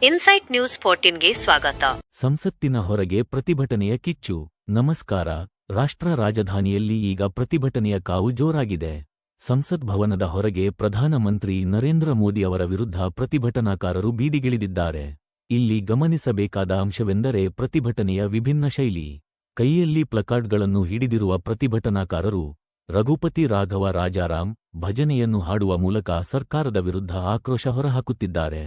Insight news 14ಗೆ ಸ್ವಾಗತ. ಸಂಸತ್ತಿನ ಹೊರಗೆ ಪ್ರತಿಭಟನೆಯ ಕಿಚ್ಚು. ನಮಸ್ಕಾರ. ರಾಷ್ಟ್ರ ರಾಜಧಾನಿಯಲ್ಲಿ ಈಗ ಪ್ರತಿಭಟನೆಯ ಕಾವು ಜೋರಾಗಿದೆ. ಸಂಸತ್ ಭವನದ ಹೊರಗೆ ಪ್ರಧಾನಮಂತ್ರಿ ನರೇಂದ್ರ ಮೋದಿ ಅವರ ವಿರುದ್ಧ ಪ್ರತಿಭಟನಾಕಾರರು ಬೀದಿಗಿಳಿದಿದ್ದಾರೆ. ಇಲ್ಲಿ ಗಮನಿಸಬೇಕಾದ ಅಂಶವೆಂದರೆ ಪ್ರತಿಭಟನೆಯ ವಿಭಿನ್ನ ಶೈಲಿ. ಕೈಯಲ್ಲಿ ಪ್ಲಕಾರ್ಡ್ಗಳನ್ನು ಹಿಡಿದಿರುವ ಪ್ರತಿಭಟನಾಕಾರರು ರಘುಪತಿ ರಾಘವ ರಾಜಾರಾಮ್ ಭಜನೆಯನ್ನು ಹಾಡುವ ಮೂಲಕ ಸರ್ಕಾರದ ವಿರುದ್ಧ ಆಕ್ರೋಶ ಹೊರಹಾಕುತ್ತಿದ್ದಾರೆ.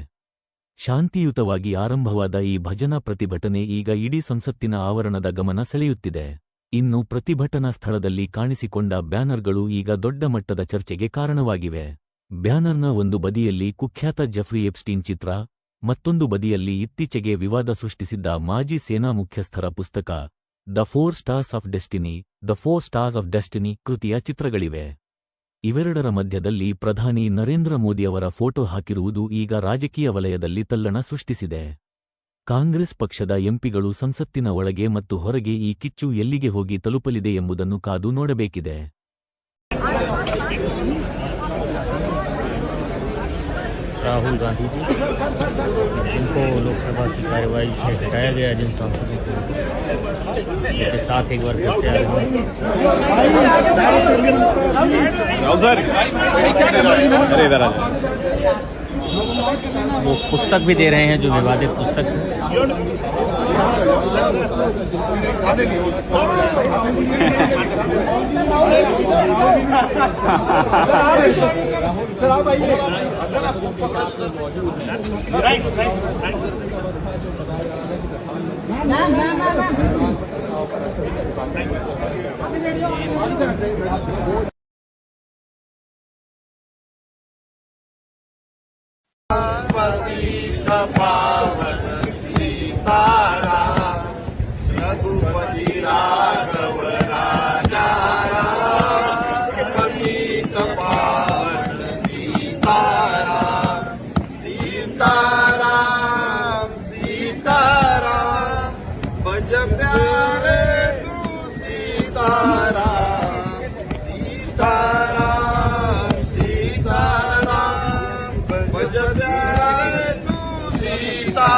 ಶಾಂತಿಯುತವಾಗಿ ಆರಂಭವಾದ ಈ ಭಜನಾ ಪ್ರತಿಭಟನೆ ಈಗ ಇಡೀ ಸಂಸತ್ತಿನ ಆವರಣದ ಗಮನ ಸೆಳೆಯುತ್ತಿದೆ. ಇನ್ನು ಪ್ರತಿಭಟನಾ ಸ್ಥಳದಲ್ಲಿ ಕಾಣಿಸಿಕೊಂಡ ಬ್ಯಾನರ್ಗಳು ಈಗ ದೊಡ್ಡ ಮಟ್ಟದ ಚರ್ಚೆಗೆ ಕಾರಣವಾಗಿವೆ. ಬ್ಯಾನರ್ನ ಒಂದು ಬದಿಯಲ್ಲಿ ಕುಖ್ಯಾತ ಜೆಫ್ರಿ ಎಪ್ಸ್ಟೀನ್ ಚಿತ್ರ, ಮತ್ತೊಂದು ಬದಿಯಲ್ಲಿ ಇತ್ತೀಚೆಗೆ ವಿವಾದ ಸೃಷ್ಟಿಸಿದ್ದ ಮಾಜಿ ಸೇನಾ ಮುಖ್ಯಸ್ಥರ ಪುಸ್ತಕ ದ 4 ಸ್ಟಾರ್ಸ್ ಆಫ್ ಡೆಸ್ಟಿನಿ ಕೃತಿಯ ಚಿತ್ರಗಳಿವೆ. ಇವೆರಡರ ಮಧ್ಯದಲ್ಲಿ ಪ್ರಧಾನಿ ನರೇಂದ್ರ ಮೋದಿಯವರ ಫೋಟೋ ಹಾಕಿರುವುದು ಈಗ ರಾಜಕೀಯ ವಲಯದಲ್ಲಿ ತಲ್ಲಣ ಸೃಷ್ಟಿಸಿದೆ. ಕಾಂಗ್ರೆಸ್ ಪಕ್ಷದ ಎಂಪಿಗಳು ಸಂಸತ್ತಿನ ಒಳಗೆ ಮತ್ತು ಹೊರಗೆ ಈ ಕಿಚ್ಚು ಎಲ್ಲಿಗೆ ಹೋಗಿ ತಲುಪಲಿದೆ ಎಂಬುದನ್ನು ಕಾದು ನೋಡಬೇಕಿದೆ. राहुल गांधी जी, जिनको लोकसभा की कार्यवाही से हटाया गया, जिन सांसदों के साथ एक बार फिर से आए वो पुस्तक भी दे रहे हैं, जो विवादित पुस्तक है। पावन सीताराम रघुपति राघव राजाराम पतित पावन सीताराम सीताराम सीताराम भज प्यारे तू सीताराम सीताराम सीताराम भज प्यारे सीता